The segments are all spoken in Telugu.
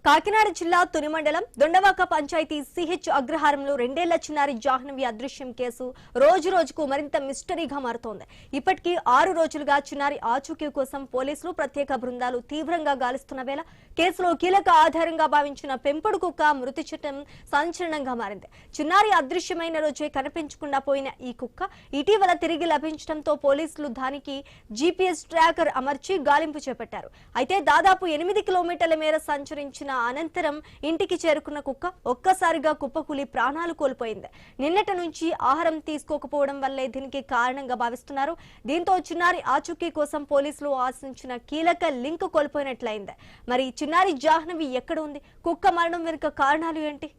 కాకినాడ జిల్లా తుని మండలం దొండవాక పంచాయతీ సిహెచ్ అగ్రహారంలో 2 ఏళ్ల చిన్నారి జాహ్నవి అదృశ్యం కేసు రోజు రోజుకు మరింత మిస్టరీగా మారుతోంది. ఇప్పటికీ 6 రోజులుగా చిన్నారి ఆచూకీ కోసం పోలీసులు ప్రత్యేక బృందాలు తీవ్రంగా గాలిస్తున్న వేళ కేసులో కీలక ఆధారంగా భావించిన పెంపుడు కుక్క మృతి చిట్టం సంచలనంగా మారింది. చిన్నారి అదృశ్యమైన రోజే కనిపించకుండా పోయిన ఈ కుక్క ఇటీవల తిరిగి లభించడంతో పోలీసులు దానికి జీపీఎస్ ట్రాకర్ అమర్చి గాలింపు చేపట్టారు. అయితే దాదాపు 8 కిలోమీటర్ల మేర సంచరించిన అనంతరం ఇంటికి చేరుకున్న కుక్క ఒక్కసారిగా కుప్పకూలి ప్రాణాలు కోల్పోయింది. నిన్నటి నుంచి ఆహారం తీసుకోకపోవడం వల్లే దీనికి కారణంగా భావిస్తున్నారు. దీంతో చిన్నారి ఆచూకీ కోసం పోలీసులు ఆశించిన కీలక లింక్ కోల్పోయినట్లయింది. మరి చిన్నారి జాహ్నవి ఎక్కడ ఉంది? కుక్క మరణం వెనుక కారణాలు ఏంటి?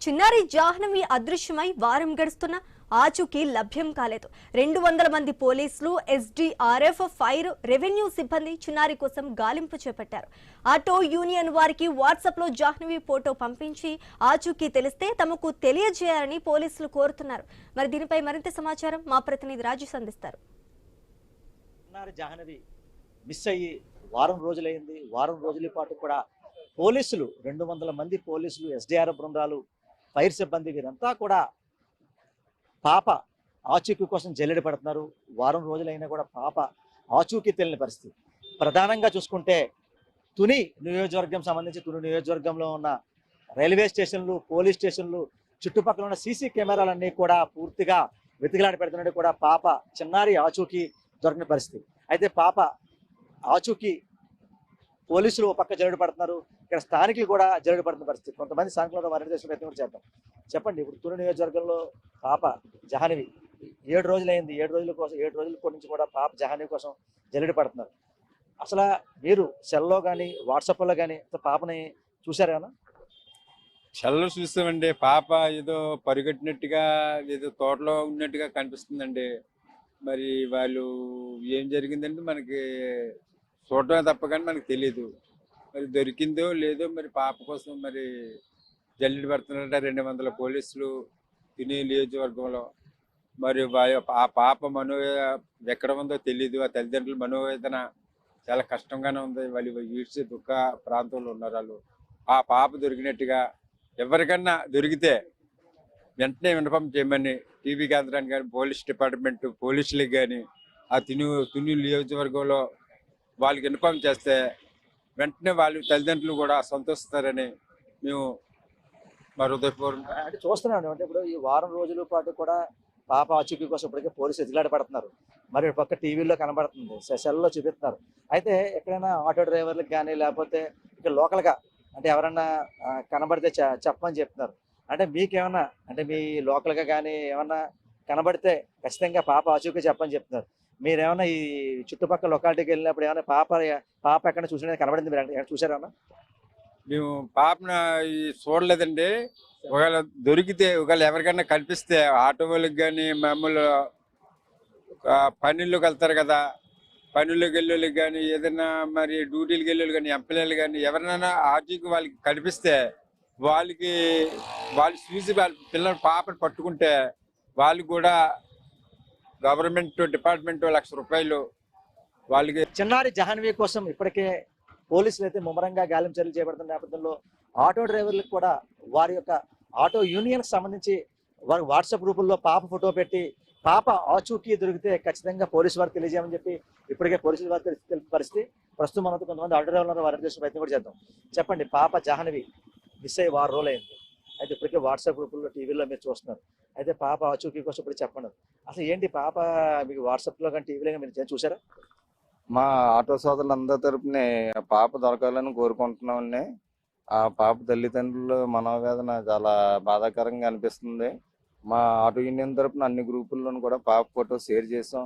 చిన్నారి జాహ్నవి అదృశ్యమై వారం గడుస్తున్నా ఆచూకీ లభ్యం కాలేదు. 200 మంది పోలీసులు, ఎస్డీఆర్ఎఫ్, ఫైర్, రెవెన్యూ సిబ్బంది చిన్నారి కోసం గాలింపు చేపట్టారు. ఆటో యూనియన్ వారికి వాట్సాప్ లో జాహ్నవి ఫోటో పంపించి ఆచూకీ తెలిస్తే తమకు తెలియజేయాలని పోలీసులు కోరుతున్నారు. మరి దీనిపై మరింత సమాచారం మా ప్రతినిధి రాజు అందిస్తారు. జాహ్నవి మిస్ అయ్యి వారం రోజులైంది. వారం రోజుల పాటు కూడా పోలీసులు 200 మంది పోలీసులు, ఎస్డీఆర్ఎఫ్ బృందాలు, ఫైర్ సిబ్బంది వీరంతా కూడా పాప ఆచూకీ కోసం జల్లెడ పడుతున్నారు. వారం రోజులైనా కూడా పాప ఆచూకీ తెలియని పరిస్థితి. ప్రధానంగా చూసుకుంటే తుని నియోజకవర్గం సంబంధించి తుని నియోజకవర్గంలో ఉన్న రైల్వే స్టేషన్లు, పోలీస్ స్టేషన్లు, చుట్టుపక్కల ఉన్న సీసీ కెమెరాలన్నీ కూడా పూర్తిగా వెతికిలాడి పెడుతున్నట్టు కూడా పాప చిన్నారి ఆచూకీ దొరికిన పరిస్థితి. అయితే పాప ఆచూకీ పోలీసులు ఒక పక్క జల్లెడ పడుతున్నారు, ఇక్కడ స్థానికులు కూడా జల్లెడ పడుతున్న పరిస్థితి. కొంతమంది స్థానికులు వారిని చేసిన ప్రయత్నం కూడా చేద్దాం. చెప్పండి, ఇప్పుడు తుని నియోజకవర్గంలో పాప జాహ్నవి 7 రోజులైంది. 7 రోజుల నుంచి కూడా పాప జాహ్నవి కోసం జల్లెడ పడుతున్నారు. అసలు మీరు సెల్లో కానీ వాట్సాప్లో కానీ పాపని చూసారేమన్నా? సెల్లో చూస్తామండి. పాప ఏదో పరిగెట్టినట్టుగా, ఏదో తోటలో ఉన్నట్టుగా కనిపిస్తుందండి. మరి వాళ్ళు ఏం జరిగిందంటే మనకి చూడటమే తప్ప కానీ మనకు తెలియదు. మరి దొరికిందో లేదో, మరి పాప కోసం మరి జల్లెడ పడుతున్నారంట 200 పోలీసులు తుని నియోజకవర్గంలో. మరి ఆ పాప ఎక్కడ ఉందో తెలియదు. ఆ తల్లిదండ్రుల మనోవేదన చాలా కష్టంగానే ఉంది. వాళ్ళు ఈడ్చి దుఃఖ ప్రాంతంలో ఉన్నారు వాళ్ళు. ఆ పాప దొరికినట్టుగా ఎవరికన్నా దొరికితే వెంటనే విన్నపం చేయమని టీవీ కేంద్రానికి కానీ, పోలీస్ డిపార్ట్మెంట్ పోలీసులకు కానీ, ఆ తుని నియోజకవర్గంలో వాళ్ళకి ఇన్ఫార్మ్ చేస్తే వెంటనే వాళ్ళు తల్లిదండ్రులు కూడా సంతోషిస్తారని మేము అంటే చూస్తున్నాం. అంటే ఇప్పుడు ఈ వారం రోజుల పాటు కూడా పాప ఆచూకీ కోసం ఇప్పటికే పోలీసులు ఎదుగులాట పడుతున్నారు. మరి పక్క టీవీలో కనబడుతుంది, సెల్లో చూపిస్తున్నారు. అయితే ఎక్కడైనా ఆటో డ్రైవర్లకు కానీ, లేకపోతే ఇక్కడ లోకల్గా అంటే ఎవరన్నా కనబడితే చెప్పమని చెప్తున్నారు. అంటే మీకేమన్నా, అంటే మీ లోకల్గా కానీ ఏమన్నా కనబడితే ఖచ్చితంగా పాప ఆచూకీ చెప్పని చెప్తున్నారు. మీరేమన్నా ఈ చుట్టుపక్కల లొకాలిటీకి వెళ్ళినప్పుడు ఏమైనా పాప ఎక్కడ చూసినా కనబడింది? మీరు ఎక్కడ చూసారన్నా? మేము పాపను చూడలేదండి. ఒకవేళ దొరికితే, ఒకవేళ ఎవరికైనా కనిపిస్తే ఆటో వాళ్ళకి కానీ, మామూలు పనుల్లోకి వెళ్తారు కదా, పనుల్లోకి వెళ్ళేళ్ళకి కానీ, ఏదైనా మరి డ్యూటీలకు వెళ్ళేళ్ళు కానీ, ఎంప్లాయీలు కానీ ఎవరినైనా ఆచూకీ వాళ్ళకి కనిపిస్తే వాళ్ళు చూసి వాళ్ళ పిల్లల పాపను పట్టుకుంటే వాళ్ళు కూడా గవర్నమెంట్ డిపార్ట్మెంట్ 1,00,000 రూపాయలు వాళ్ళకి. చిన్నారి జాహ్నవి కోసం ఇప్పటికే పోలీసులు అయితే ముమ్మరంగా గాలింపు చర్యలు చేపడుతున్న నేపథ్యంలో ఆటో డ్రైవర్లకు కూడా వారి యొక్క ఆటో యూనియన్కి సంబంధించి వారి వాట్సాప్ గ్రూపుల్లో పాప ఫోటో పెట్టి పాప ఆచూకీ దొరికితే ఖచ్చితంగా పోలీసు వారికి తెలియజేయమని చెప్పి ఇప్పటికే పోలీసుల వారికి తెలిసిన పరిస్థితి. ప్రస్తుతం మనతో కొంతమంది ఆటో డ్రైవర్లు వారిని చేసిన ప్రయత్నం కూడా చేద్దాం. చెప్పండి, పాప జాహ్నవి మిస్ అయ్యి 6 రోజులైంది. అయితే ఇప్పటికే వాట్సాప్ గ్రూపుల్లో, టీవీలో మీరు చూస్తున్నారు. అయితే పాప ఆచూకీ కోసం ఇప్పుడు చెప్పండి, అసలు ఏంటి పాప మీకు వాట్సాప్లో కానీ టీవీలో కానీ మీరు చూసారా? మా ఆటో సోదరులందరి తరపునే పాప దొరకాలని కోరుకుంటున్నామండి. ఆ పాప తల్లిదండ్రులు మనోవేదన చాలా బాధాకరంగా అనిపిస్తుంది. మా ఆటో యూనియన్ తరపున అన్ని గ్రూపుల్లోనూ కూడా పాప ఫోటో షేర్ చేసాం.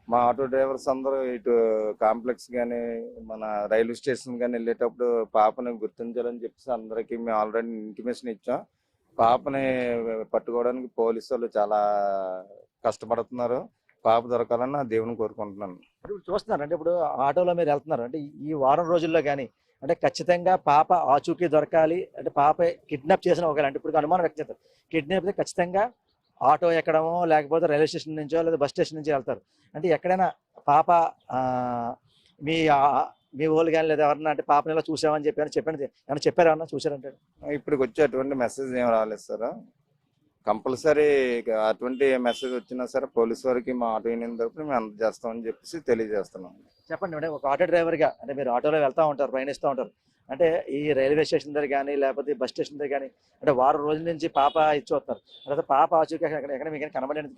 మా ఆటో డ్రైవర్స్ అందరూ ఇటు కాంప్లెక్స్ కానీ, మన రైల్వే స్టేషన్ కానీ వెళ్ళేటప్పుడు పాపని గుర్తించాలని చెప్పేసి అందరికీ మేము ఆల్రెడీ ఇంటిమేషన్ ఇచ్చాం. పాపని పట్టుకోవడానికి పోలీసు వాళ్ళు చాలా కష్టపడుతున్నారు. పాప దొరకాలని దేవుని కోరుకుంటున్నాను. చూస్తున్నారు అంటే ఇప్పుడు ఆటోలో మీరు వెళ్తున్నారు అంటే ఈ వారం రోజుల్లో కానీ అంటే ఖచ్చితంగా పాప ఆచూకీ దొరకాలి, అంటే పాప కిడ్నాప్ చేసిన ఒకవేళ అంటే ఇప్పుడు అనుమానం వ్యక్తం చేస్తారు, కిడ్నాప్ అయితే ఖచ్చితంగా ఆటో ఎక్కడమో లేకపోతే రైల్వే స్టేషన్ నుంచో లేదా బస్ స్టేషన్ నుంచి వెళ్తారు. అంటే ఎక్కడైనా పాప ఆ, మీ మీ వాళ్ళు కానీ లేదా ఎవరన్నా అంటే పాపని ఇలా చూసామని చెప్పాను ఏమన్నా చెప్పారు, ఏమన్నా చూసారంటే? ఇప్పటికి వచ్చి అటువంటి మెసేజ్ ఏం రాలేదు సార్. కంపల్సరీ అటువంటి మెసేజ్ వచ్చినా సరే పోలీస్ వారికి మా ఆటో యూనియన్ తరపున మేము అందజేస్తామని చెప్పేసి తెలియజేస్తున్నాం. చెప్పండి మేడం, ఒక ఆటో డ్రైవర్గా అంటే మీరు ఆటోలో వెళ్తూ ఉంటారు, ప్రయాణిస్తూ ఉంటారు, అంటే ఈ రైల్వే స్టేషన్ దగ్గర కానీ లేకపోతే బస్ స్టేషన్ దగ్గర కానీ అంటే వారం రోజుల నుంచి పాప ఇచ్చి వస్తారు, లేదా పాప ఆచూకీ ఎక్కడ మీకు కనబడేది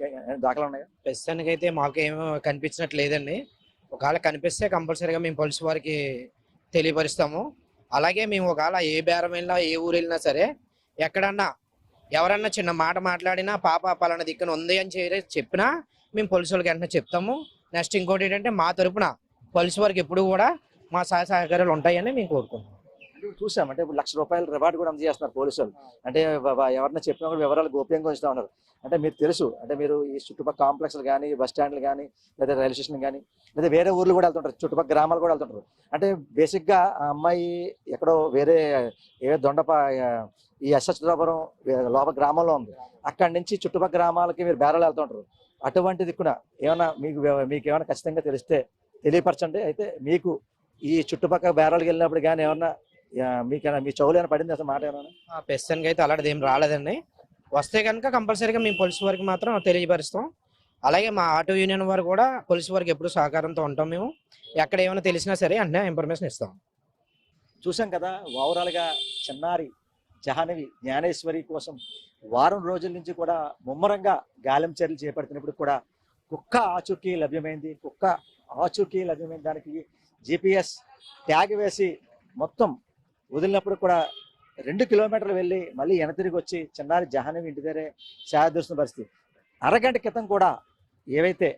దాఖలు ఉన్నాయా? ప్రస్తుతానికి అయితే మాకు ఏమో కనిపించినట్లేదండి. ఒకవేళ కనిపిస్తే కంపల్సరీగా మేము పోలీసు వారికి తెలియపరుస్తాము. అలాగే మేము ఒకవేళ ఏ బేరం వెళ్ళినా ఏ ఊరు వెళ్ళినా సరే ఎక్కడన్నా ఎవరన్నా చిన్న మాట మాట్లాడినా పాప పలానా దిక్కున ఉంది అని చెప్పినా మేము పోలీసు వాళ్ళకి వెంటనే చెప్తాము. నెక్స్ట్ ఇంకోటి ఏంటంటే మా తరపున పోలీసు వారికి ఎప్పుడు కూడా మా సహాయ సహకారాలు ఉంటాయని మేము కోరుకుంటున్నాం. చూసాం అంటే ఇప్పుడు ₹1,00,000 రివార్డు కూడా అందజేస్తున్నారు పోలీసులు, అంటే ఎవరన్నా చెప్పినా కూడా వివరాలు గోప్యంగా ఉంచుతా ఉన్నారు. అంటే మీరు తెలుసు, అంటే మీరు ఈ చుట్టుపక్కల కాంప్లెక్స్లు కానీ బస్ స్టాండ్లు కానీ లేదా రైల్వే స్టేషన్ కానీ లేదా వేరే ఊర్లు కూడా వెళ్తుంటారు, చుట్టుపక్కల గ్రామాలు కూడా వెళ్తుంటారు. అంటే బేసిక్గా ఆ అమ్మాయి ఎక్కడో వేరే ఈ ఎస్హెచ్పురం లోపల గ్రామంలో ఉంది, అక్కడి నుంచి చుట్టుపక్కల గ్రామాలకి మీరు బేరాలు వెళ్తుంటారు. అటువంటి దిక్కున ఏమైనా మీకు ఏమైనా ఖచ్చితంగా తెలిస్తే తెలియపరచండి. అయితే మీకు ఈ చుట్టుపక్కల బేరాలకు వెళ్ళినప్పుడు కానీ ఏమన్నా మీకైనా మీ చెవులు ఏమైనా పడింది అసలు మాట ఏమైనా? ప్రస్తుతానికి అయితే అలాంటిది ఏం రాలేదండి. వస్తే కనుక కంపల్సరీగా మేము పోలీసు వారికి మాత్రం తెలియపరుస్తాం. అలాగే మా ఆటో యూనియన్ వారు కూడా పోలీసు వారికి ఎప్పుడు సహకారంతో ఉంటాం. మేము ఎక్కడ ఏమైనా తెలిసినా సరే అంటే ఇన్ఫర్మేషన్ ఇస్తాం. చూసాం కదా, ఓవరాల్గా చిన్నారి జాహ్నవి జ్ఞానేశ్వరి కోసం వారం రోజుల నుంచి కూడా ముమ్మరంగా గాలింపు చర్యలు చేపడుతున్నప్పుడు కూడా కుక్క ఆచూకీ లభ్యమైంది. దానికి GPS ట్యాగ్ వేసి మొత్తం వదిలినప్పుడు కూడా 2 కిలోమీటర్లు వెళ్ళి మళ్ళీ తిరిగి వచ్చి చిన్నారి జాహ్నవి ఇంటి దగ్గరే సేద తీస్తున్న పరిస్థితి. అరగంట క్రితం కూడా ఏవైతే